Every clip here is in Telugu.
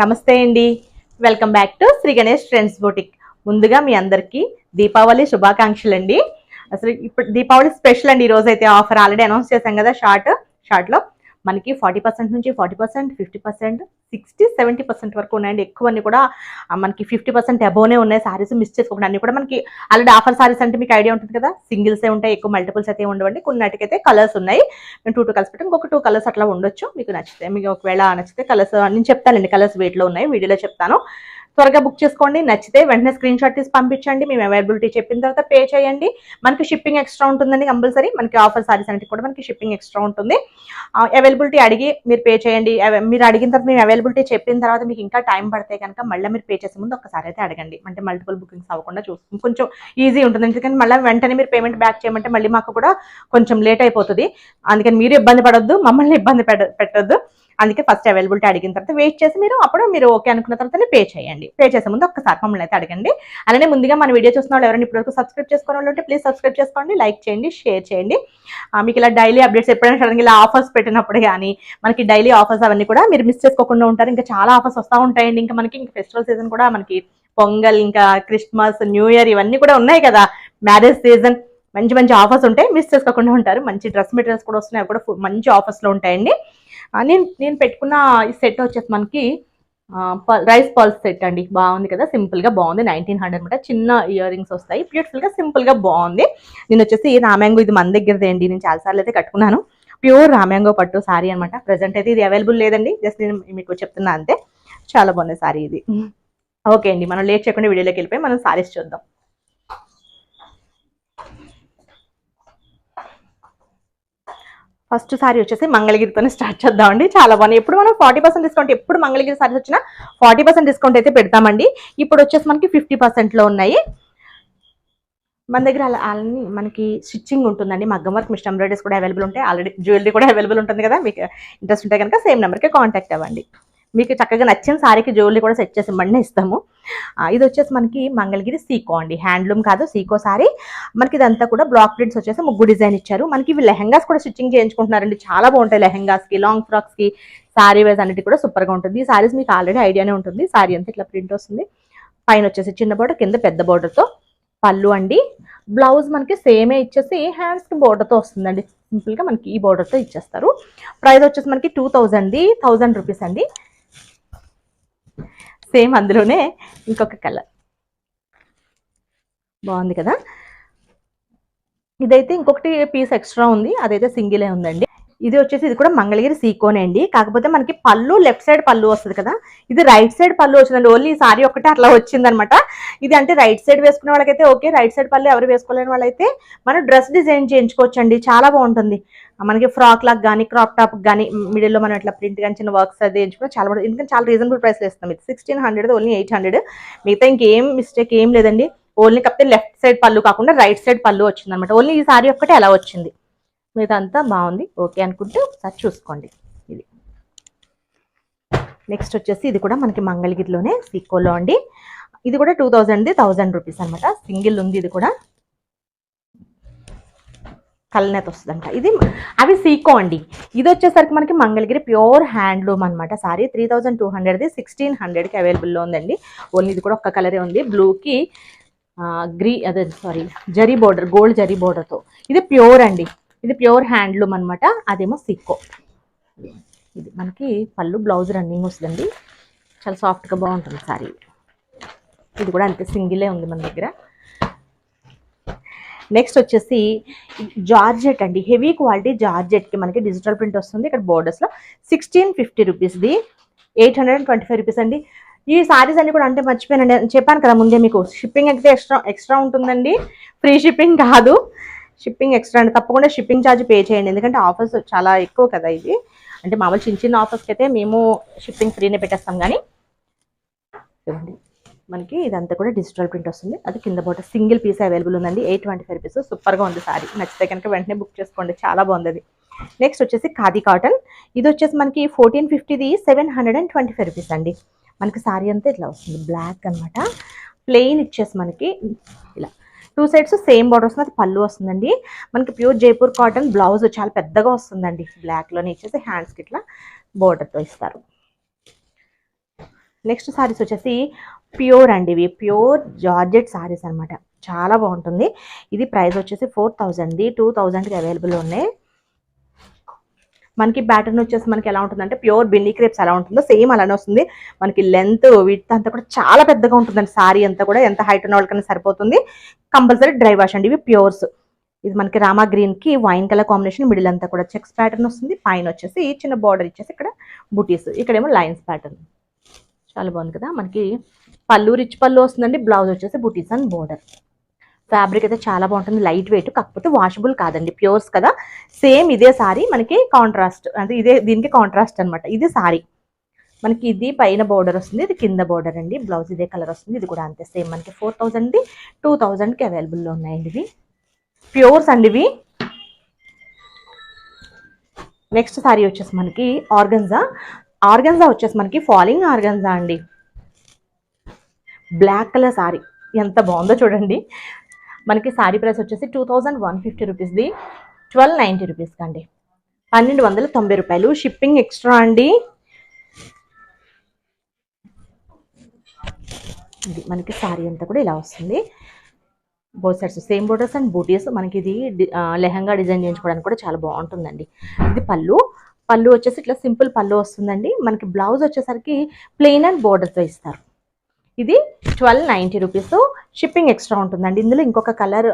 నమస్తే అండి, welcome back to Shri Ganesh trends boutique. ముందుగా మీ అందరికీ దీపావళి శుభాకాంక్షలు అండి. అసలు ఇప్పుడు దీపావళి స్పెషల్ అండి. ఈ రోజు అయితే ఆఫర్ ఆల్రెడీ అనౌన్స్ చేశాం కదా. షార్ట్లో మనకి 40% నుంచి 40%, 50%, 60-70% వరకు ఉన్నాయండి. ఎక్కువన్నీ కూడా మనకి 50% అబోనే ఉన్నాయి. సారీస్ మిస్ చేసుకోకుండా అన్ని కూడా మనకి ఆల్రెడీ ఆఫర్ సారీస్ అంటే మీకు ఐడియా ఉంటుంది కదా. సింగిల్సే ఉంటాయి, ఎక్కువ మల్టిపుల్స్ అయితే ఉండవండి. కొన్నిటికైతే కలర్స్ ఉన్నాయి. మేము 2 కలర్స్ పెట్టి ఇంకొక 2 కలర్స్ అట్లా ఉండొచ్చు. మీకు నచ్చితే, మీకు ఒకవేళ నచ్చితే కలర్స్ నేను చెప్తానండి. కలర్స్ వేట్లో ఉన్నాయి, వీడియోలో చెప్తాను. త్వరగా బుక్ చేసుకోండి. నచ్చితే వెంటనే స్క్రీన్ షాట్ తీసి పంపించండి. మేము అవైలబిలిటీ చెప్పిన తర్వాత పే చేయండి. మనకి షిప్పింగ్ ఎక్స్ట్రా ఉంటుందండి కంపల్సరీ. మనకి ఆఫర్ సారీస్ అంటే కూడా మనకి షిప్పింగ్ ఎక్స్ట్రా ఉంటుంది. అవైలబిలిటీ అడిగి మీరు పే చేయండి. మీరు అడిగిన తర్వాత మేము అవైలబిలిటీ చెప్పిన తర్వాత మీకు ఇంకా టైం పడితే కనుక మళ్ళీ మీరు పే చేసే ముందు ఒకసారి అయితే అడగండి. అంటే మల్టిపుల్ బుకింగ్స్ అవ్వకుండా చూసుకుని కొంచెం ఈజీ ఉంటుంది. ఎందుకంటే మళ్ళీ వెంటనే మీరు పేమెంట్ బ్యాక్ చేయమంటే మళ్ళీ మాకు కూడా కొంచెం లేట్ అయిపోతుంది. అందుకని మీరు ఇబ్బంది పడొద్దు, మమ్మల్ని ఇబ్బంది పెట్టొద్దు. అందుకే ఫస్ట్ అవైలబిలిటీ అడిగిన తర్వాత వెయిట్ చేసి మీరు ఓకే అనుకున్న తర్వాత పే చేయండి. పే చేసే ముందు ఒక్కసారి మమ్మల్ని అయితే అడగండి. అలానే ముందుగా మన వీడియో చూసిన వాళ్ళు ఎవరైనా ఇప్పటివరకు సబ్స్క్రైబ్ చేసుకోవాలి వాళ్ళు ఉంటే ప్లీజ్ సబ్స్క్రైబ్ చేసుకోండి, లైక్ చేయండి, షేర్ చేయండి. మీకు ఇలా డైలీ అప్డేట్స్ ఎప్పుడైనా సడన్గా ఇలా ఆఫర్స్ పెట్టినప్పుడు కానీ మనకి డైలీ ఆఫర్స్ అవన్నీ కూడా మీరు మిస్ చేసుకోకుండా ఉంటారు. ఇంకా చాలా ఆఫర్స్ వస్తూ ఉంటాయండి. ఇంకా మనకి ఫెస్టివల్ సీజన్ కూడా మనకి పొంగల్, ఇంకా క్రిస్మస్, న్యూ ఇయర్ ఇవన్నీ కూడా ఉన్నాయి కదా. మ్యారేజ్ సీజన్ మంచి మంచి ఆఫర్స్ ఉంటాయి, మిస్ చేసుకోకుండా ఉంటారు. మంచి డ్రెస్ మెటీరియల్స్ కూడా వస్తున్నాయి, అవి కూడా మంచి ఆఫర్స్లో ఉంటాయండి. నేను పెట్టుకున్న ఈ సెట్ వచ్చేసి మనకి రైస్ పల్స్ సెట్ అండి. బాగుంది కదా, సింపుల్ గా బాగుంది. 1900 అనమాట. చిన్న ఇయర్ రింగ్స్ వస్తాయి, బ్యూటిఫుల్ గా సింపుల్ గా బాగుంది. నేను వచ్చేసి రామ్యాంగో, ఇది మన దగ్గరదే అండి. నేను చాలాసార్లు అయితే కట్టుకున్నాను. ప్యూర్ రామ్యాంగో పట్టు సారీ అనమాట. ప్రెసెంట్ అయితే ఇది అవైలబుల్ లేదండి, జస్ట్ నేను మీకు చెప్తున్నా అంతే. చాలా బాగుంది సారీ ఇది. ఓకే అండి, మనం లేట్ చేయకుండా వీడియోలోకి వెళ్ళిపోయి మనం సారీస్ చూద్దాం. ఫస్ట్ సారీ వచ్చేసి మంగళగిరితోనే స్టార్ట్ చేద్దామండి. చాలా బాగున్నాయి. ఎప్పుడు మనం 40% డిస్కౌంట్, ఎప్పుడు మంగళగిరి సారీస్ వచ్చినా 40% డిస్కౌంట్ అయితే పెడతామండి. ఇప్పుడు వచ్చేసి మనకి 50%లో ఉన్నాయి. మన దగ్గర అన్ని మనకి స్టిచ్చింగ్ ఉంటుందండి. మగ్గం వర్క్, మిషన్ ఎంబ్రాయిడరీస్ కూడా అవైలబుల్ ఉంటాయి. ఆల్రెడీ జ్యువెలరీ కూడా అవైలబుల్ ఉంటుంది కదా. మీకు ఇంట్రెస్ట్ ఉంటే కనుక సేమ్ నెంబర్కి కాంటాక్ట్ అవ్వండి. మీకు చక్కగా నచ్చిన సారీకి జ్యువెలరీ కూడా సెట్ చేసి ఇవ్వండి, ఇస్తాము. ఇది వచ్చేసి మనకి మంగళగిరి సీకో అండి. హ్యాండ్లూమ్ కాదు, సీకో సారీ. మనకి ఇదంతా కూడా బ్లాక్ ప్రింట్స్ వచ్చేసి ముగ్గు డిజైన్ ఇచ్చారు. మనకి ఇవి లెహంగాస్ కూడా స్టిచ్చింగ్ చేయించుకుంటున్నారండి. చాలా బాగుంటాయి లెహంగాస్కి, లాంగ్ ఫ్రాక్స్కి, సారీ వైజ్ అన్నిటి కూడా సూపర్గా ఉంటుంది. ఈ సారీస్ మీకు ఆల్రెడీ ఐడియానే ఉంటుంది. సారీ అంతా ఇట్లా ప్రింట్ వస్తుంది. పైన వచ్చేసి చిన్న బోర్డర్, కింద పెద్ద బోర్డర్తో పళ్ళు అండి. బ్లౌజ్ మనకి సేమే ఇచ్చేసి హ్యాండ్స్కి బోర్డర్తో వస్తుందండి. సింపుల్గా మనకి ఈ బోర్డర్తో ఇచ్చేస్తారు. ప్రైస్ వచ్చేసి మనకి 1000 రూపీస్ అండి. సేమ్ అందులోనే ఇంకొక కలర్ బాగుంది కదా. ఇదైతే ఇంకొకటి పీస్ ఎక్స్ట్రా ఉంది, అదైతే సింగిలే ఉందండి. ఇది వచ్చేసి ఇది కూడా మంగళగిరి సీకోనే అండి. కాకపోతే మనకి పళ్ళు లెఫ్ట్ సైడ్ పళ్ళు వస్తుంది కదా, ఇది రైట్ సైడ్ పళ్ళు వచ్చిందండి. ఓన్లీ ఈ సారీ ఒకటే అట్లా వచ్చిందనమాట. ఇది అంటే రైట్ సైడ్ వేసుకునే వాళ్ళకైతే ఓకే, రైట్ సైడ్ పళ్ళు ఎవరు వేసుకోలేని వాళ్ళైతే మనం డ్రెస్ డిజైన్ చేయించుకోవచ్చండి. చాలా బాగుంటుంది. మనకి ఫ్రాక్ లాక్ కానీ, క్రాప్ టాప్ కానీ, మిడిల్లో మనం ఇట్లా ప్రింట్ కానీ చిన్న వర్క్స్ అది వేయించుకుని చాలా బాగుంటుంది. ఎందుకంటే చాలా రీజనబుల్ ప్రైస్లో ఇస్తాం. ఇది 1600, ఓన్లీ 800. మిగతా ఇంకేం మిస్టేక్ ఏం లేదండి. ఓన్లీ కాకపోతే లెఫ్ట్ సైడ్ పళ్ళు కాకుండా రైట్ సైడ్ పళ్ళు వచ్చింది అనమాట. ఓన్లీ ఈ సారీ ఒక్కటే అలా వచ్చింది. మిగతా అంతా బాగుంది. ఓకే అనుకుంటే ఒకసారి చూసుకోండి. ఇది నెక్స్ట్ వచ్చేసి ఇది కూడా మనకి మంగళగిరిలోనే సీకోలో అండి. ఇది కూడా 1000 రూపీస్ అనమాట. సింగిల్ ఉంది. ఇది కూడా కల్నేత వస్తుందంట. ఇది అవి సీకో అండి. ఇది వచ్చేసరికి మనకి మంగళగిరి ప్యూర్ హ్యాండ్లూమ్ అనమాట. సారీ 3200ది 1600కి అవైలబుల్లో ఉందండి. ఓన్లీ ఇది కూడా ఒక్క కలరే ఉంది. బ్లూకి జరీ బోర్డర్, గోల్డ్ జరీ బోర్డర్తో. ఇది ప్యూర్ అండి. ఇది ప్యూర్ హ్యాండ్లూమ్ అనమాట. అదేమో సీకో. ఇది మనకి పళ్ళు, బ్లౌజ్ రన్నింగ్ వస్తుందండి. చాలా సాఫ్ట్గా బాగుంటుంది సారీ. ఇది కూడా అంతే, సింగిలే ఉంది మన దగ్గర. నెక్స్ట్ వచ్చేసి జార్జెట్ అండి. హెవీ క్వాలిటీ జార్జెట్కి మనకి డిజిటల్ ప్రింట్ వస్తుంది. ఇక్కడ బోర్డర్స్లో 1650 రూపీస్ది 825 రూపీస్ అండి. ఈ సారీస్ అన్ని కూడా అంటే మర్చిపోయానండి, చెప్పాను కదా ముందే మీకు. షిప్పింగ్ అయితే ఎక్స్ట్రా ఉంటుందండి. ఫ్రీ షిప్పింగ్ కాదు, షిప్పింగ్ ఎక్స్ట్రా అండి. తప్పకుండా షిప్పింగ్ ఛార్జ్ పే చేయండి, ఎందుకంటే ఆఫర్స్ చాలా ఎక్కువ కదా ఇది. అంటే మామూలు చిన్న ఆఫర్స్కి అయితే మేము షిప్పింగ్ ఫ్రీనే పెట్టేస్తాం. కానీ చూడండి మనకి ఇదంతా కూడా డిజిటల్ ప్రింట్ వస్తుంది. అది కింద బోర్డర్ సింగిల్ పీస్ అవైలబుల్ ఉందండి. 825 రూపీస్. సూపర్గా ఉంది సారీ. నచ్చితే కనుక వెంటనే బుక్ చేసుకోండి, చాలా బాగుంది అది. నెక్స్ట్ వచ్చేసి ఖాదీ కాటన్. ఇది వచ్చేసి మనకి 1450ది 725 రూపీస్ అండి. మనకి సారీ అంతా ఇట్లా వస్తుంది, బ్లాక్ అనమాట. ప్లెయిన్ ఇచ్చేసి మనకి ఇలా టూ సైడ్స్ సేమ్ బార్డర్ వస్తుంది, అది పళ్ళు వస్తుందండి. మనకి ప్యూర్ జైపూర్ కాటన్, బ్లౌజ్ చాలా పెద్దగా వస్తుందండి, బ్లాక్లోనే ఇచ్చేసి హ్యాండ్స్కి ఇట్లా బోర్డర్తో ఇస్తారు. నెక్స్ట్ సారీస్ వచ్చేసి ప్యూర్ అండి, ఇవి ప్యూర్ జార్జెట్ సారీస్ అనమాట, చాలా బాగుంటుంది. ఇది ప్రైస్ వచ్చేసి 4000, 2000కి అవైలబుల్ ఉన్నాయి. మనకి ప్యాటర్న్ వచ్చేసి మనకి ఎలా ఉంటుందంటే ప్యూర్ బిన్నీ క్రేప్స్ ఎలా ఉంటుందో సేమ్ అలానే వస్తుంది. మనకి లెంత్ విడ్త్ అంతా కూడా చాలా పెద్దగా ఉంటుందండి. సారీ అంతా కూడా ఎంత హైట్ ఉన్న వాళ్ళకన్నా సరిపోతుంది. కంపల్సరీ డ్రై వాష్ అండి, ఇవి ప్యూర్స్. ఇది మనకి రామా గ్రీన్ కి వైన్ కలర్ కాంబినేషన్, మిడిల్ అంతా కూడా చెక్స్ ప్యాటర్న్ వస్తుంది. పైన వచ్చేసి చిన్న బార్డర్ ఇచ్చేసి ఇక్కడ బుటీస్, ఇక్కడేమో లైన్స్ ప్యాటర్న్, చాలా బాగుంది కదా. మనకి పళ్ళు రిచ్ పళ్ళు వస్తుందండి, బ్లౌజ్ వచ్చేసి బుటీస్ అండ్ బోర్డర్. ఫ్యాబ్రిక్ అయితే చాలా బాగుంటుంది, లైట్ వెయిట్, కాకపోతే వాషబుల్ కాదండి, ప్యూర్స్ కదా. సేమ్ ఇదే సారీ మనకి కాంట్రాస్ట్, అంటే ఇదే దీనికి కాంట్రాస్ట్ అనమాట. ఇది సారీ మనకి, ఇది పైన బోర్డర్ వస్తుంది, ఇది కింద బోర్డర్ అండి. బ్లౌజ్ ఇదే కలర్ వస్తుంది, ఇది కూడా అంతే సేమ్. మనకి 4000, 2000కి అవైలబుల్లో ఉన్నాయండి ఇవి ప్యూర్స్ అండి ఇవి. నెక్స్ట్ సారీ వచ్చేసి మనకి ఆర్గన్జా. ఆర్గన్జా వచ్చేసి మనకి ఫాలింగ్ ఆర్గన్జా అండి, బ్లాక్ కలర్ సారీ ఎంత బాగుందో చూడండి. మనకి సారీ ప్రైస్ వచ్చేసి 2150 రూపీస్ది, 1290 రూపీస్కి అండి, 1290 రూపాయలు. షిప్పింగ్ ఎక్స్ట్రా అండి. ఇది మనకి సారీ అంతా కూడా ఇలా వస్తుంది, both sides same borders and butis. మనకి ఇది లెహంగా డిజైన్ చేయించుకోవడానికి కూడా చాలా బాగుంటుందండి. ఇది పళ్ళు, పళ్ళు వచ్చేసి ఇట్లా సింపుల్ పళ్ళు వస్తుందండి. మనకి బ్లౌజ్ వచ్చేసరికి ప్లెయిన్ అండ్ బోర్డర్తో ఇస్తారు. ఇది 1290 రూపీస్. షిప్పింగ్ ఎక్స్ట్రా ఉంటుందండి. ఇందులో ఇంకొక కలర్,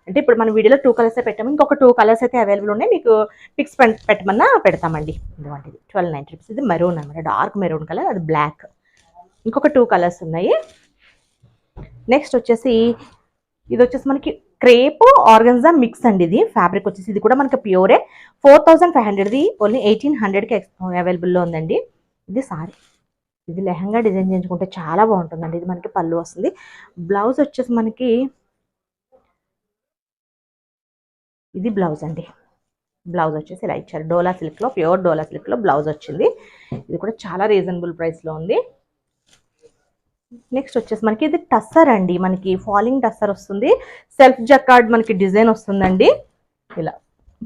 అంటే ఇప్పుడు మన వీడియోలో 2 కలర్స్ పెట్టాము, ఇంకొక 2 కలర్స్ అయితే అవైలబుల్ ఉన్నాయి. మీకు పిక్స్ పెట్టమన్నా పెడతామండి. ఇదిగోండి 1290 రూపీస్. ఇది మెరూన్ అనమాట, డార్క్ మెరూన్ కలర్, అది బ్లాక్. ఇంకొక 2 కలర్స్ ఉన్నాయి. నెక్స్ట్ వచ్చేసి ఇది వచ్చేసి మనకి క్రేప్ ఆర్గన్జా మిక్స్ అండి. ఇది ఫ్యాబ్రిక్ వచ్చేసి ఇది కూడా మనకి ప్యూరే, 4500ది, ఓన్లీ 1800కి అవైలబుల్లో ఉందండి. ఇది సారీ, ఇది లెహంగా డిజైన్ చేయించుకుంటే చాలా బాగుంటుందండి. ఇది మనకి పళ్ళు వస్తుంది, బ్లౌజ్ వచ్చేసి మనకి ఇది బ్లౌజ్ అండి. బ్లౌజ్ వచ్చేసి ఇలా ఇచ్చారు, డోలా సిల్క్లో, ప్యూర్ డోలా సిల్క్లో బ్లౌజ్ వచ్చింది. ఇది కూడా చాలా రీజనబుల్ ప్రైస్లో ఉంది. నెక్స్ట్ వచ్చేసి మనకి ఇది టస్సర్ అండి, మనకి ఫాలింగ్ టస్సర్ వస్తుంది, సెల్ఫ్ జకార్డ్ మనకి డిజైన్ వస్తుందండి. ఇలా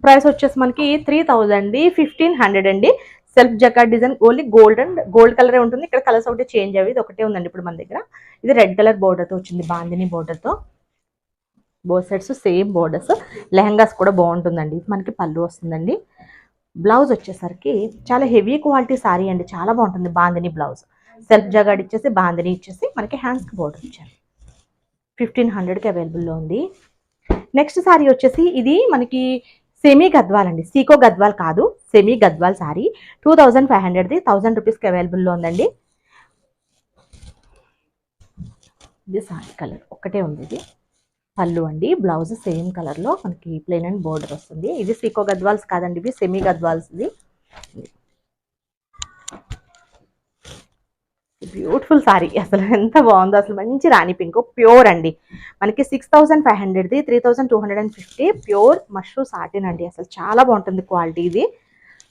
ప్రైస్ వచ్చేసి మనకి 3000, 1500 అండి. Self jacquard design, only gold and gold కలరే ఉంటుంది. ఇక్కడ కలర్స్ ఒకటి చేంజ్ అవి, ఇది ఒకటే ఉందండి ఇప్పుడు మన దగ్గర. ఇది రెడ్ కలర్ బోర్డర్తో వచ్చింది, బాందిని బోర్డర్తో, both sides same borders. Lehengas కూడా బాగుంటుందండి. మనకి పళ్ళు వస్తుందండి. బ్లౌజ్ వచ్చేసరికి చాలా హెవీ క్వాలిటీ సారీ అండి, చాలా బాగుంటుంది. బాందిని బ్లౌజ్, సెల్ఫ్ జగాడ్ ఇచ్చేసి బాందిని ఇచ్చేసి మనకి హ్యాండ్స్కి బోర్డర్ ఇచ్చారు. 1500కి అవైలబుల్లో ఉంది. నెక్స్ట్ సారీ వచ్చేసి ఇది మనకి సెమీ గద్వాల్ అండి, సీకో గద్వాల్ కాదు, సెమీ గద్వాల్ సారీ, 2500ది, 1000 రూపీస్కి అవైలబుల్లో ఉందండి. ఇది సారీ కలర్ ఒక్కటే ఉంది. ఇది పళ్ళు అండి, బ్లౌజ్ సేమ్ కలర్లో మనకి ప్లెయిన్ అండ్ బోర్డర్ వస్తుంది. ఇది సీకో గద్వాల్స్ కాదండి, ఇవి సెమీ గద్వాల్స్. ఇది బ్యూటిఫుల్ సారీ, అసలు ఎంత బాగుందో, అసలు మంచి రాణి పింక్, ప్యూర్ అండి. మనకి 6500ది, 3250, ప్యూర్ మష్రూ సాటిన్ అండి. అసలు చాలా బాగుంటుంది క్వాలిటీ ఇది.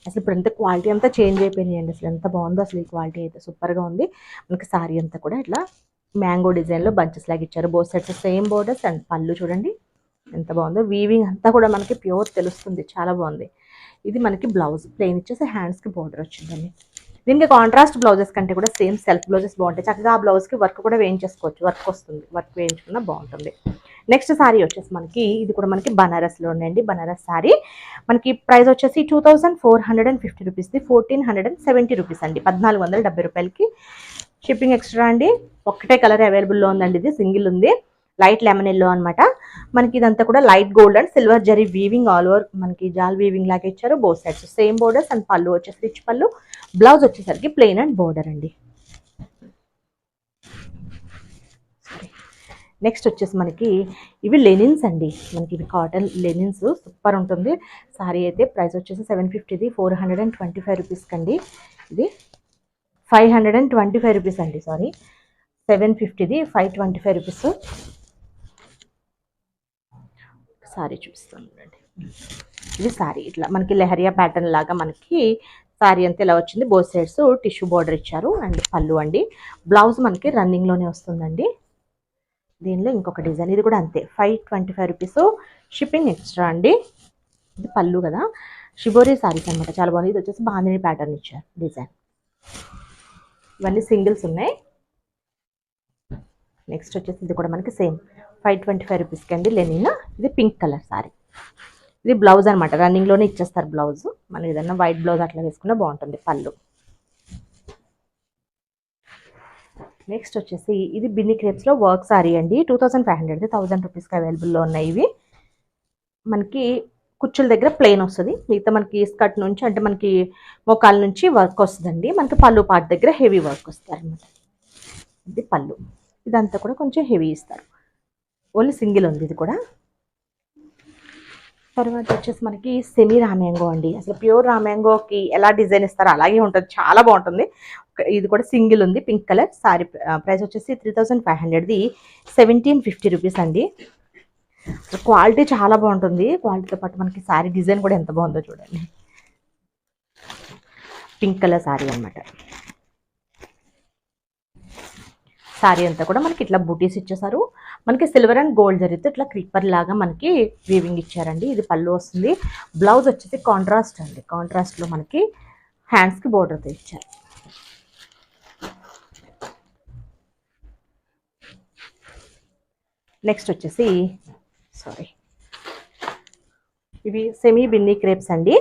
అసలు ఇప్పుడు ఎంత క్వాలిటీ అంతా చేంజ్ అయిపోయింది అండి, అసలు ఎంత బాగుందో అసలు. ఈ క్వాలిటీ అయితే సూపర్గా ఉంది. మనకి సారీ అంతా కూడా ఇట్లా మ్యాంగో డిజైన్లో బంచెస్ లాగా ఇచ్చారు, both sides same borders and పళ్ళు చూడండి ఎంత బాగుందో. వీవింగ్ అంతా కూడా మనకి ప్యూర్ తెలుస్తుంది, చాలా బాగుంది. ఇది మనకి బ్లౌజ్ ప్లెయిన్ ఇచ్చేసి హ్యాండ్స్కి బోర్డర్ వచ్చిందండి. దీనికి కాంట్రాస్ట్ బ్లౌజెస్ కంటే కూడా సేమ్ సెల్ఫ్ బ్లౌజెస్ బాగుంటాయి. చక్కగా ఆ బ్లౌజ్కి వర్క్ కూడా వేయించేసుకోవచ్చు, వర్క్ వస్తుంది, వర్క్ వేయించుకున్నా బాగుంటుంది. నెక్స్ట్ సారీ వచ్చేసి మనకి ఇది కూడా మనకి బనారస్లో ఉందండి. బనారస్ సారీ మనకి ప్రైస్ వచ్చేసి 2450 రూపీస్ది, 1470 రూపీస్ అండి, 1470 రూపాయలకి. షిప్పింగ్ ఎక్స్ట్రా అండి. ఒక్కటే కలర్ అవైలబుల్లో ఉందండి, ఇది సింగిల్ ఉంది, లైట్ లెమన్ ఎల్లో అనమాట. మనకి ఇదంతా కూడా light gold and silver zari weaving, all over మనకి జాల్ వీవింగ్ లాగా ఇచ్చారు. Both sides same borders and పళ్ళు వచ్చేసి రిచ్ పళ్ళు, బ్లౌజ్ వచ్చేసరికి ప్లెయిన్ అండ్ బోర్డర్ అండి. నెక్స్ట్ వచ్చేసి మనకి ఇవి లెనిన్స్ అండి, మనకి ఇవి కాటన్ లెనిన్స్, సూపర్ ఉంటుంది సారీ అయితే. ప్రైస్ వచ్చేసి 750ది, 425 రూపీస్కి అండి. ఇది 525 రూపీస్ అండి, సారీ 750ది, 525 రూపీస్. సారీ చూపిస్తాను అండి. ఇది సారీ ఇట్లా మనకి లెహరియా ప్యాటర్న్ లాగా మనకి సారీ అంతా ఇలా వచ్చింది. బోత్ సైడ్స్ టిష్యూ బార్డర్ ఇచ్చారు అండ్ పళ్ళు అండి. బ్లౌజ్ మనకి రన్నింగ్లోనే వస్తుందండి. దీనిలో ఇంకొక డిజైన్, ఇది కూడా అంతే 525 రూపీస్, షిప్పింగ్ ఎక్స్ట్రా అండి. ఇది పళ్ళు కదా, షిబోరి సారీస్ అనమాట, చాలా బాగుంది. ఇది వచ్చేసి బాందిని ప్యాటర్న్ ఇచ్చారు డిజైన్. ఇవన్నీ సింగిల్స్ ఉన్నాయి. నెక్స్ట్ వచ్చేసి ఇది కూడా మనకి సేమ్ 525 రూపీస్కి అండి, లెనిన్. ఇది పింక్ కలర్ సారీ. ఇది బ్లౌజ్ అనమాట, రన్నింగ్లోనే ఇచ్చేస్తారు బ్లౌజ్. మనం ఏదన్నా వైట్ బ్లౌజ్ అట్లా వేసుకున్నా బాగుంటుంది. పళ్ళు. నెక్స్ట్ వచ్చేసి ఇది బిన్ని క్రేప్స్లో వర్క్ సారీ అండి, 2500, 1000 రూపీస్కి అవైలబుల్లో ఉన్నాయి. ఇవి మనకి కుచ్చుల దగ్గర ప్లెయిన్ వస్తుంది, మిగతా మనకి స్కర్ట్ నుంచి అంటే మనకి మోకాల నుంచి వర్క్ వస్తుందండి. మనకి పళ్ళు పార్ట్ దగ్గర హెవీ వర్క్ వస్తుంది అనమాట. ఇది పళ్ళు. ఇదంతా కూడా కొంచెం హెవీ ఇస్తారు. ఓన్లీ సింగిల్ ఉంది ఇది కూడా. తర్వాత వచ్చేసి మనకి సెమీ రామ్యాంగో అండి. అసలు ప్యూర్ రామ్యాంగోకి ఎలా డిజైన్ ఇస్తారో అలాగే ఉంటుంది, చాలా బాగుంటుంది. ఇది కూడా సింగిల్ ఉంది, పింక్ కలర్ సారీ. ప్రైస్ వచ్చేసి 3500, 1750 రూపీస్ అండి. క్వాలిటీ చాలా బాగుంటుంది. క్వాలిటీతో పాటు మనకి సారీ డిజైన్ కూడా ఎంత బాగుందో చూడండి. పింక్ కలర్ సారీ అనమాట. సారీ అంతా కూడా మనకి ఇట్లా బూటీస్ ఇచ్చేసారు. మనకి సిల్వర్ అండ్ గోల్డ్ జరిగితే ఇట్లా క్రీపర్ లాగా మనకి వీవింగ్ ఇచ్చారండి. ఇది పళ్ళు వస్తుంది. బ్లౌజ్ వచ్చేసి కాంట్రాస్ట్ అండి, కాంట్రాస్ట్లో మనకి హ్యాండ్స్కి బోర్డర్తో ఇచ్చారు. నెక్స్ట్ వచ్చేసి ఇవి సెమీ బిన్నీ క్రేప్స్ అండి.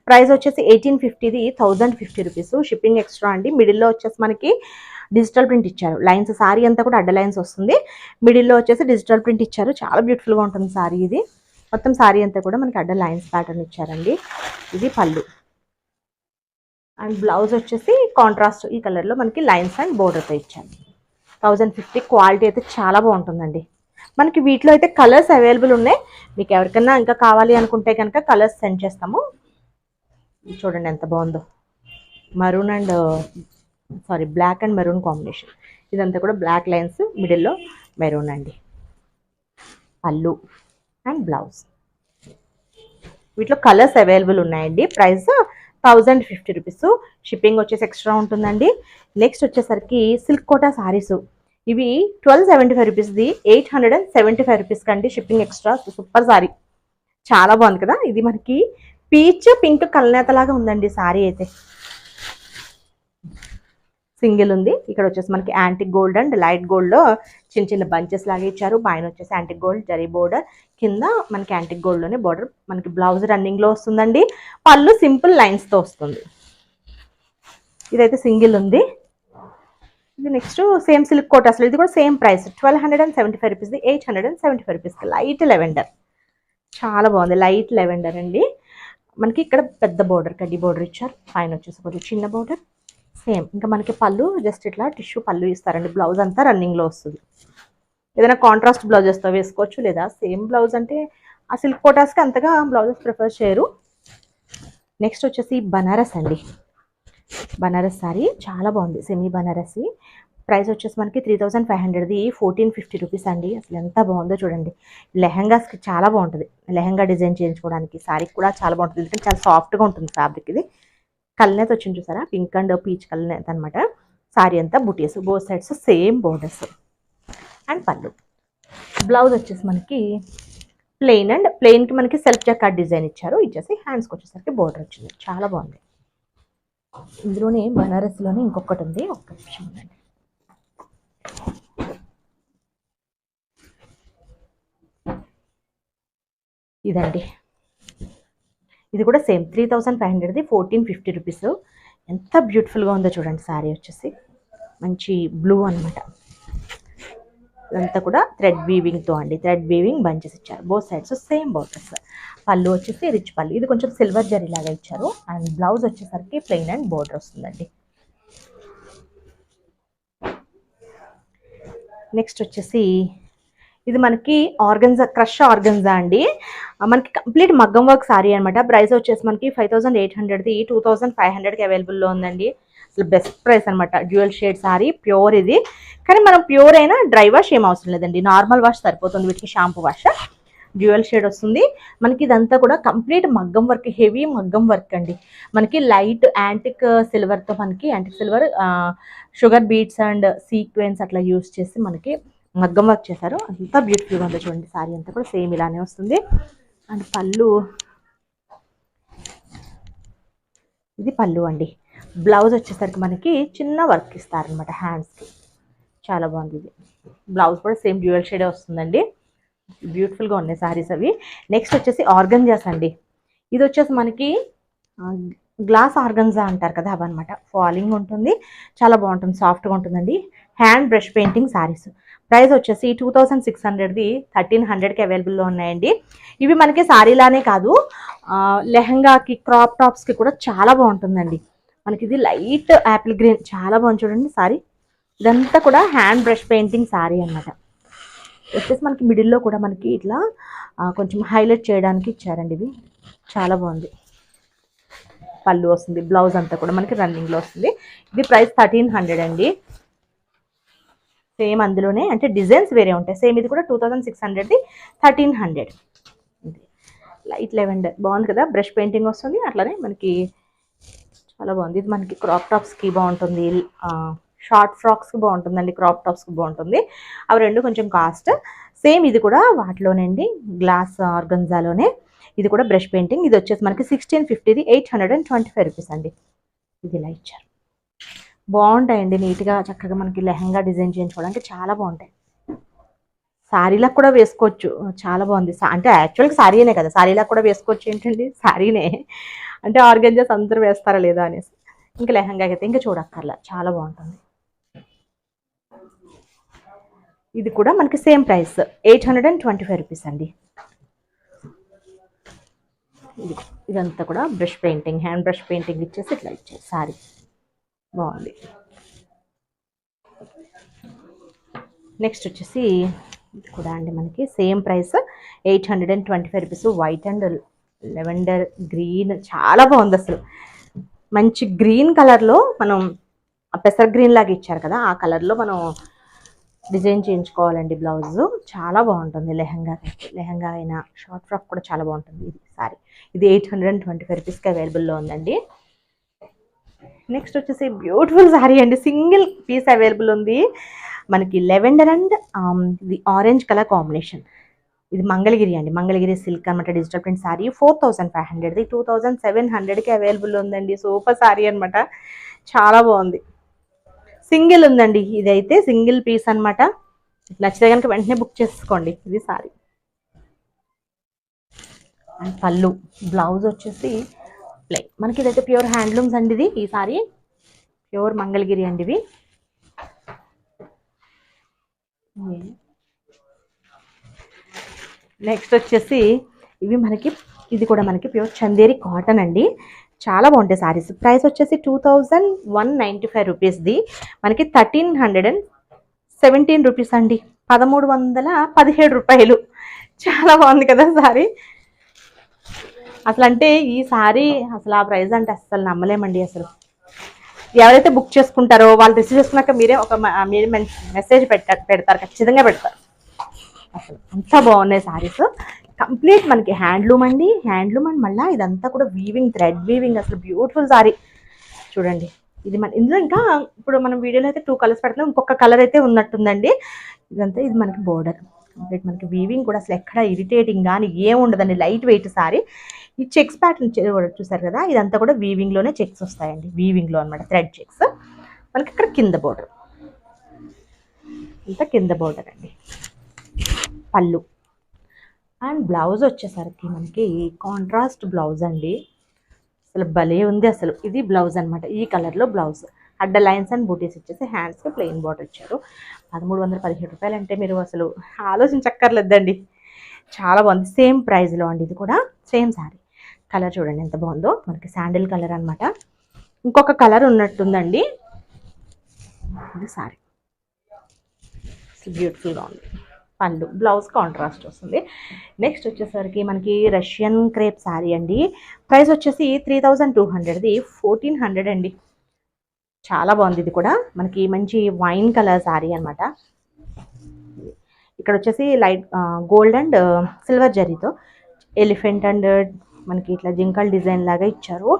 ప్రైస్ వచ్చేసి 1850, 1050 రూపీస్, షిప్పింగ్ ఎక్స్ట్రా అండి. మిడిల్లో వచ్చేసి మనకి డిజిటల్ ప్రింట్ ఇచ్చారు. లైన్స్, సారీ అంతా కూడా అడ్డ లైన్స్ వస్తుంది. మిడిల్లో వచ్చేసి డిజిటల్ ప్రింట్ ఇచ్చారు. చాలా బ్యూటిఫుల్గా ఉంటుంది సారీ. ఇది మొత్తం సారీ అంతా కూడా మనకి అడ్డ లైన్స్ ప్యాటర్న్ ఇచ్చారండి. ఇది పళ్ళు. అండ్ బ్లౌజ్ వచ్చేసి కాంట్రాస్ట్ ఈ కలర్లో మనకి లైన్స్ అండ్ బోర్డర్తో ఇచ్చారు. 1050. క్వాలిటీ అయితే చాలా బాగుంటుందండి. మనకి వీటిలో అయితే కలర్స్ అవైలబుల్ ఉన్నాయి. మీకు ఎవరికైనా ఇంకా కావాలి అనుకుంటే కనుక కలర్స్ సెండ్ చేస్తాము. చూడండి ఎంత బాగుందో, maroon and black and maroon combination. ఇదంతా కూడా బ్లాక్ లైన్స్, మిడిల్లో మెరూన్ అండి. Pallu and blouse. వీటిలో కలర్స్ అవైలబుల్ ఉన్నాయండి. ప్రైస్ 1050 రూపీస్, షిప్పింగ్ వచ్చేసి ఎక్స్ట్రా ఉంటుందండి. నెక్స్ట్ వచ్చేసరికి సిల్క్ కోటా సారీస్. ఇవి 1275 రూపీస్ది, 875 రూపీస్కి అండి, షిప్పింగ్ ఎక్స్ట్రా. సూపర్ సారీ, చాలా బాగుంది కదా. ఇది మనకి పీచ్ పింక్ కలనేతలాగా ఉందండి సారీ అయితే. సింగిల్ ఉంది. ఇక్కడ వచ్చేసి మనకి యాంటిక్ గోల్డ్ అండ్ లైట్ గోల్డ్లో చిన్న చిన్న బంచెస్ లాగా ఇచ్చారు. పైన వచ్చేసి యాంటిక్ గోల్డ్ జరీ బోర్డర్, కింద మనకి యాంటిక్ గోల్డ్లోనే బోర్డర్. మనకి బ్లౌజ్ రన్నింగ్లో వస్తుందండి. పళ్ళు సింపుల్ లైన్స్తో వస్తుంది. ఇదైతే సింగిల్ ఉంది. ఇది నెక్స్ట్ సేమ్ సిల్క్ కోట్. అసలు ఇది కూడా సేమ్ ప్రైస్ 1275 రూపీస్ది, 875 రూపీస్కి. లైట్ లెవెండర్, చాలా బాగుంది. లైట్ లెవెండర్ అండి. మనకి ఇక్కడ పెద్ద బోర్డర్, కడ్డీ బోర్డర్ ఇచ్చారు. పైన వచ్చేసి కొంచెం చిన్న బోర్డర్. సేమ్ ఇంకా మనకి పళ్ళు జస్ట్ ఇట్లా టిష్యూ పళ్ళు ఇస్తారండి. బ్లౌజ్ అంతా రన్నింగ్లో వస్తుంది. ఏదైనా కాంట్రాస్ట్ బ్లౌజెస్తో వేసుకోవచ్చు, లేదా సేమ్ బ్లౌజ్ అంటే ఆ సిల్క్ కోటాస్కి అంతగా బ్లౌజెస్ ప్రిఫర్ చేయరు. నెక్స్ట్ వచ్చేసి బనారస్ అండి. బనారస్ సారీ చాలా బాగుంది, సెమీ బనారసి. ప్రైస్ వచ్చేసి మనకి 3500ది, 1450 రూపీస్ అండి. అసలు ఎంత బాగుందో చూడండి. లెహంగాస్కి చాలా బాగుంటుంది. లెహంగా డిజైన్ చేయించుకోవడానికి సారీ కూడా చాలా బాగుంటుంది. ఎందుకంటే చాలా సాఫ్ట్గా ఉంటుంది ఫ్యాబ్రిక్. ఇది కల్నేత వచ్చింది చూసారా, పింక్ అండ్ పీచ్ కల్నేత అనమాట. సారీ అంతా బుటీస్, both sides same borders and పళ్ళు. బ్లౌజ్ వచ్చేసి మనకి ప్లెయిన్ అండ్ ప్లెయిన్కి మనకి సెల్ఫ్ జకార్డ్ డిజైన్ ఇచ్చారు. ఇచ్చేసి హ్యాండ్స్కి వచ్చేసరికి బోర్డర్ వచ్చింది. చాలా బాగుంది. ఇందులోనే బనారస్లోనే ఇంకొకటి ఉంది, ఒక్క నిమిషం ఉందండి. ఇదండి, ఇది కూడా సేమ్ 3500ది, 1450 రూపీస్. ఎంత బ్యూటిఫుల్గా ఉందో చూడండి. శారీ వచ్చేసి మంచి బ్లూ అనమాట. ఇదంతా కూడా థ్రెడ్ వీవింగ్తో అండి. థ్రెడ్ వీవింగ్ బంచెస్ ఇచ్చారు. Both sides same borders. పళ్ళు వచ్చేసి రిచ్ పళ్ళు. ఇది కొంచెం సిల్వర్ జరీ లాగా ఇచ్చారు. అండ్ బ్లౌజ్ వచ్చేసరికి ప్లెయిన్ అండ్ బోర్డర్ వస్తుందండి. నెక్స్ట్ వచ్చేసి ఇది మనకి ఆర్గన్జా, క్రష్ ఆర్గన్జా అండి. మనకి కంప్లీట్ మగ్గం వర్క్ సారీ అనమాట. ప్రైస్ వచ్చేసి మనకి 5800ది, 2500కి అవైలబుల్లో ఉందండి. అసలు బెస్ట్ ప్రైస్ అనమాట. డ్యూయల్ షేడ్ సారీ, ప్యూర్ ఇది. కానీ మనం ప్యూర్ అయినా డ్రై వాష్ ఏం అవసరం లేదండి, నార్మల్ వాష్ సరిపోతుంది. వీటికి షాంపూ వాష్. డ్యూయల్ షేడ్ వస్తుంది మనకి. ఇదంతా కూడా కంప్లీట్ మగ్గం వర్క్, హెవీ మగ్గం వర్క్ అండి. మనకి లైట్ యాంటిక్ సిల్వర్తో, మనకి antique silver, sugar beads and sequence అట్లా యూస్ చేసి మనకి మగ్గం వర్క్ చేశారు, అంతా బ్యూటిఫుల్గా ఉంది చూడండి. సారీ అంతా కూడా సేమ్ ఇలానే వస్తుంది. అండ్ పళ్ళు, ఇది పళ్ళు అండి. బ్లౌజ్ వచ్చేసరికి మనకి చిన్న వర్క్ ఇస్తారనమాట హ్యాండ్స్కి, చాలా బాగుంది. ఇది బ్లౌజ్ కూడా సేమ్ డ్యూయల్ షేడే వస్తుందండి. బ్యూటిఫుల్గా ఉన్నాయి సారీస్ అవి. నెక్స్ట్ వచ్చేసి ఆర్గంజాస్ అండి. ఇది వచ్చేసి మనకి గ్లాస్ ఆర్గన్జా అంటారు కదా, అవన్నమాట. ఫాలింగ్ ఉంటుంది, చాలా బాగుంటుంది, సాఫ్ట్గా ఉంటుందండి. Hand brush painting saris. Price వచ్చేసి 2600ది 1300కి అవైలబుల్లో ఉన్నాయండి. ఇవి మనకి సారీలానే కాదు, లెహంగాకి, క్రాప్ టాప్స్కి కూడా చాలా బాగుంటుందండి. మనకి ఇది లైట్ యాపిల్ గ్రీన్, చాలా బాగుంది చూడండి సారీ. ఇదంతా కూడా హ్యాండ్ బ్రష్ పెయింటింగ్ సారీ అనమాట. వచ్చేసి మనకి మిడిల్లో కూడా మనకి ఇట్లా కొంచెం హైలైట్ చేయడానికి ఇచ్చారండి. ఇది చాలా బాగుంది. పళ్ళు వస్తుంది, బ్లౌజ్ అంతా కూడా మనకి రన్నింగ్లో వస్తుంది. ఇది ప్రైస్ 1300 అండి. సేమ్ అందులోనే అంటే డిజైన్స్ వేరే ఉంటాయి. సేమ్ ఇది కూడా 2600ది 1300. లైట్ లెవెండర్ బాగుంది కదా, బ్రష్ పెయింటింగ్ వస్తుంది. అట్లానే మనకి చాలా బాగుంది. ఇది మనకి క్రాప్ టాప్స్కి బాగుంటుంది, షార్ట్ ఫ్రాక్స్కి బాగుంటుందండి, క్రాప్ టాప్స్కి బాగుంటుంది. అవి రెండు కొంచెం కాస్ట్. సేమ్ ఇది కూడా వాటిలోనండి, గ్లాస్ ఆర్గన్జాలోనే. ఇది కూడా బ్రష్ పెయింటింగ్. ఇది వచ్చేసి మనకి 1650ది 825 రూపీస్ అండి. ఇది ఇలా ఇచ్చారు. బాగుంటాయండి, నీట్గా చక్కగా మనకి లెహంగా డిజైన్ చేయించుకోవడానికి చాలా బాగుంటాయి. శారీలకు కూడా వేసుకోవచ్చు, చాలా బాగుంది. అంటే యాక్చువల్గా శారీనే కదా, శారీలకు కూడా వేసుకోవచ్చు. ఏంటండి శారీనే అంటే ఆర్గంజాస్ అందరూ వేస్తారా లేదా అనేసి. ఇంకా లెహంగాకి అయితే ఇంకా చూడక్కర్లా, చాలా బాగుంటుంది. ఇది కూడా మనకి సేమ్ ప్రైస్ 825 రూపీస్ అండి. ఇదంతా కూడా brush painting, hand brush painting ఇచ్చేసి ఇట్లా ఇచ్చేసి సారీ బాగుంది. నెక్స్ట్ వచ్చేసి ఇది కూడా అండి మనకి same price 825 rupees. White and lavender green, చాలా బాగుంది అసలు. మంచి గ్రీన్ కలర్లో మనం పెసర్ గ్రీన్ లాగా ఇచ్చారు కదా, ఆ కలర్లో మనం డిజైన్ చేయించుకోవాలండి బ్లౌజ్. చాలా బాగుంటుంది లెహంగా అయినా షార్ట్ ఫ్రాక్ కూడా చాలా బాగుంటుంది. ఇది సారీ ఇది 825 రూపీస్కి అవైలబుల్లో ఉందండి. నెక్స్ట్ వచ్చేసి బ్యూటిఫుల్ సారీ అండి, సింగిల్ పీస్ అవైలబుల్ ఉంది మనకి. లెవెండర్ అండ్ ఇది ఆరెంజ్ కలర్ కాంబినేషన్. ఇది మంగళగిరి అండి, మంగళగిరి సిల్క్ అనమాట, డిజిటల్ ప్రింట్ సారీ. 4500ది 2700కి అవైలబుల్ ఉందండి. సూపర్ సారీ అనమాట, చాలా బాగుంది. సింగిల్ ఉందండి, ఇదైతే సింగిల్ పీస్ అనమాట. నచ్చితే కనుక వెంటనే బుక్ చేసుకోండి. ఇది సారీ. అండ్ పళ్ళు, బ్లౌజ్ వచ్చేసి ప్లెయిన్. మనకి ఇదైతే ప్యూర్ హ్యాండ్లూమ్స్ అండి. ఇది ఈ సారీ ప్యూర్ మంగళగిరి అండి. ఇవి నెక్స్ట్ వచ్చేసి ఇవి మనకి, ఇది కూడా మనకి ప్యూర్ చందేరి కాటన్ అండి, చాలా బాగుంటాయి సారీస్. ప్రైస్ వచ్చేసి 2195 రూపీస్ది మనకి 1317 రూపీస్ అండి, 1317 రూపాయలు. చాలా బాగుంది కదా సారీ. అసలు అంటే ఈ సారీ అసలు ఆ ప్రైస్ అంటే అసలు నమ్మలేమండి. అసలు ఎవరైతే బుక్ చేసుకుంటారో వాళ్ళు రిసీవ్ చేసుకున్నాక మీరే మెసేజ్ పెడతారు, ఖచ్చితంగా పెడతారు. అసలు అంత బాగున్నాయి సారీస్. కంప్లీట్ మనకి హ్యాండ్లూమ్ అండి, హ్యాండ్లూమ్ అండ్ మళ్ళీ ఇదంతా కూడా వీవింగ్, థ్రెడ్ వీవింగ్. అసలు బ్యూటిఫుల్ సారీ చూడండి. ఇది మన ఇందులో ఇంకా ఇప్పుడు మనం వీడియోలో అయితే 2 కలర్స్ పెడుతున్నాం, ఇంకొక కలర్ అయితే ఉన్నట్టుందండి. ఇదంతా ఇది మనకి బోర్డర్ కంప్లీట్, మనకి వీవింగ్ కూడా అసలు ఎక్కడ ఇరిటేటింగ్ కానీ ఏం ఉండదండి. Light weight sorry. ఈ చెక్స్ ప్యాటర్న్ చూసారు కదా, ఇదంతా కూడా వీవింగ్లోనే చెక్స్ వస్తాయండి, వీవింగ్లో అనమాట, థ్రెడ్ చెక్స్. మనకి ఇక్కడ కింద బోర్డర్, ఇంత కింద బోర్డర్ అండి. పళ్ళు అండ్ బ్లౌజ్ వచ్చేసరికి మనకి కాంట్రాస్ట్ బ్లౌజ్ అండి, అసలు భలే ఉంది అసలు. ఇది బ్లౌజ్ అనమాట, ఈ కలర్లో బ్లౌజ్. అడ్డ లైన్స్ అండ్ బూటీస్ ఇచ్చేసి హ్యాండ్స్కి ప్లెయిన్ బార్డర్ ఇచ్చారు. 1317 రూపాయలు అంటే మీరు అసలు ఆలోచించక్కర్లేదండి, చాలా బాగుంది. సేమ్ ప్రైస్లో అండి, ఇది కూడా సేమ్ శారీ. కలర్ చూడండి ఎంత బాగుందో, మనకి శాండిల్ కలర్ అనమాట. ఇంకొక కలర్ ఉన్నట్టుందండి. ఇది శారీ బ్యూటిఫుల్గా ఉంది. పళ్ళు, బ్లౌజ్ కాంట్రాస్ట్ వస్తుంది. నెక్స్ట్ వచ్చేసరికి మనకి రష్యన్ క్రేప్ శారీ అండి. ప్రైస్ వచ్చేసి 3200ది 1400 అండి, చాలా బాగుంది. ఇది కూడా మనకి మంచి వైన్ కలర్ శారీ అనమాట. ఇక్కడ వచ్చేసి లైట్ గోల్డ్ అండ్ సిల్వర్ జరీతో ఎలిఫెంట్ అండ్ మనకి ఇట్లా జింకల్ డిజైన్ లాగా ఇచ్చారు.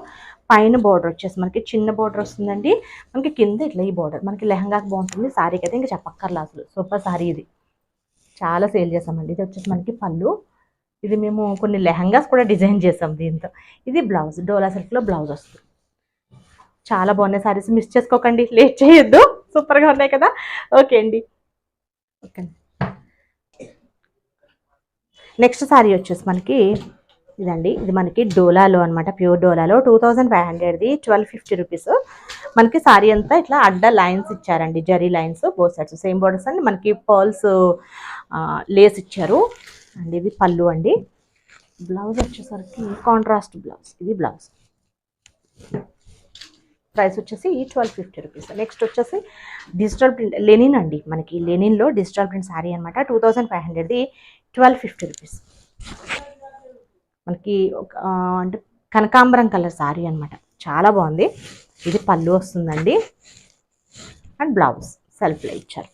పైన బార్డర్ వచ్చేసి మనకి చిన్న బార్డర్ వస్తుందండి, మనకి కింద ఇట్లా ఈ బార్డర్ మనకి లెహంగాకి బాగుంటుంది. శారీకి అయితే ఇంకా చెప్పక్కర్లా, అసలు సూపర్ శారీ ఇది. చాలా సేల్ చేసామండి. ఇది వచ్చేసి మనకి పళ్ళు. ఇది మేము కొన్ని లెహంగాస్ కూడా డిజైన్ చేసాం దీంతో. ఇది బ్లౌజ్, డోలా సిల్క్లో బ్లౌజ్ వస్తుంది. చాలా బాగున్నాయి సారీస్, మిస్ చేసుకోకండి, లేట్ చేయొద్దు, సూపర్గా ఉన్నాయి కదా. ఓకే అండి. ఓకే. నెక్స్ట్ సారీ వచ్చేసి మనకి ఇదండి. ఇది మనకి డోలాలో అనమాట, ప్యూర్ డోలాలో 2500ది 1250 రూపీస్. మనకి సారీ అంతా ఇట్లా అడ్డ లైన్స్ ఇచ్చారండి, zari lines, both sides same borders అండి. మనకి పర్ల్స్ లేస్ ఇచ్చారు అండి. ఇది పళ్ళు అండి. బ్లౌజ్ వచ్చేసరికి కాంట్రాస్ట్ బ్లౌజ్. ఇది బ్లౌజ్. ప్రైస్ వచ్చేసి 1250 రూపీస్. నెక్స్ట్ వచ్చేసి డిజిటల్ ప్రింట్ లెనిన్ అండి. మనకి లెనిన్లో డిజిటల్ ప్రింట్ శారీ అనమాట. 2500ది 1250 రూపీస్. మనకి అంటే కనకాంబరం కలర్ శారీ అనమాట, చాలా బాగుంది. ఇది పళ్ళు వస్తుందండి అండ్ బ్లౌజ్ సెల్ఫ్లో ఇచ్చారు.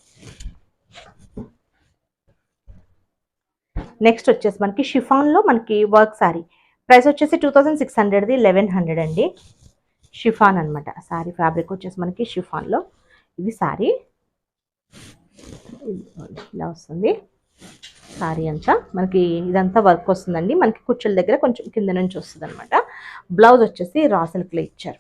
నెక్స్ట్ వచ్చేసి మనకి షిఫాన్లో మనకి వర్క్ శారీ. ప్రైస్ వచ్చేసి 2600ది 1100 అండి. షిఫాన్ అనమాట శారీ. ఫ్యాబ్రిక్ వచ్చేసి మనకి షిఫాన్లో. ఇది శారీ ఇలా వస్తుంది. శారీ అంతా మనకి ఇదంతా వర్క్ వస్తుందండి. మనకి కుచ్చుల దగ్గర కొంచెం కింద నుంచి వస్తుంది అనమాట. బ్లౌజ్ వచ్చేసి రా సిల్క్లో ఇచ్చారు.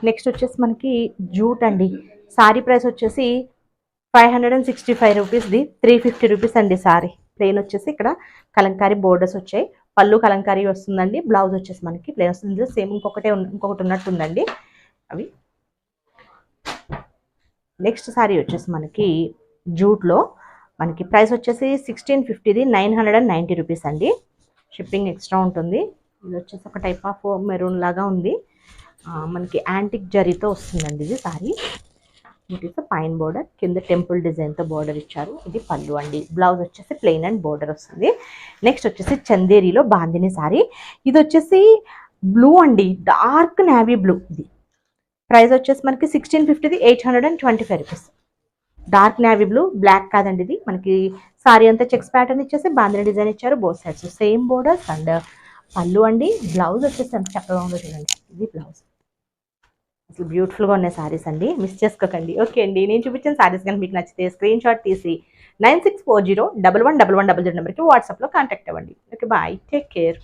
నెక్స్ట్ వచ్చేసి మనకి జూట్ అండి. శారీ ప్రైస్ వచ్చేసి 565 రూపీస్ది 350 రూపీస్ అండి. శారీ ప్లెయిన్ వచ్చేసి ఇక్కడ కలంకారీ బోర్డర్స్ వచ్చాయి. పళ్ళు కలంకారీ వస్తుందండి. బ్లౌజ్ వచ్చేసి మనకి ప్లెయిన్ వస్తుంది. సేమ్ ఇంకొకటి ఉన్నట్టుందండి అవి. నెక్స్ట్ శారీ వచ్చేసి మనకి జూట్లో మనకి ప్రైస్ వచ్చేసి 1650ది 990 రూపీస్ అండి. షిప్పింగ్ ఎక్స్ట్రా ఉంటుంది. ఇది వచ్చేసి ఒక టైప్ ఆఫ్ మెరూన్ లాగా ఉంది. మనకి యాంటిక్ జరీతో వస్తుందండి ఇది sari. It is fine border, కింద టెంపుల్ డిజైన్తో బోర్డర్ ఇచ్చారు. ఇది పళ్ళు అండి. బ్లౌజ్ వచ్చేసి ప్లెయిన్ అండ్ బోర్డర్ వస్తుంది. నెక్స్ట్ వచ్చేసి చందేరిలో బాందిని శారీ. ఇది వచ్చేసి బ్లూ అండి, డార్క్ నేవీ బ్లూ. ఇది ప్రైస్ వచ్చేసి మనకి 1650ది 825 rupees. Dark navy blue, black కాదండి. ఇది మనకి సారీ అంతా చెక్స్ ప్యాటర్న్ ఇచ్చేసి బాందిని డిజైన్ ఇచ్చారు. Both sides same borders and pallu అండి. బ్లౌజ్ వచ్చేసి ఎంత చక్కగా ఉందో చూడండి. ఇది బ్లౌజ్. అసలు బ్యూటిఫుల్గా ఉన్నాయి సారీస్ అండి, మిస్ చేసుకోకండి. ఓకే అండి, నేను చూపించిన సారీస్ కానీ మీకు నచ్చితే స్క్రీన్ షాట్ తీసి 9640111100 నెంబర్కి వాట్సాప్లో కాంటాక్ట్ అవ్వండి. Okay, bye, take care.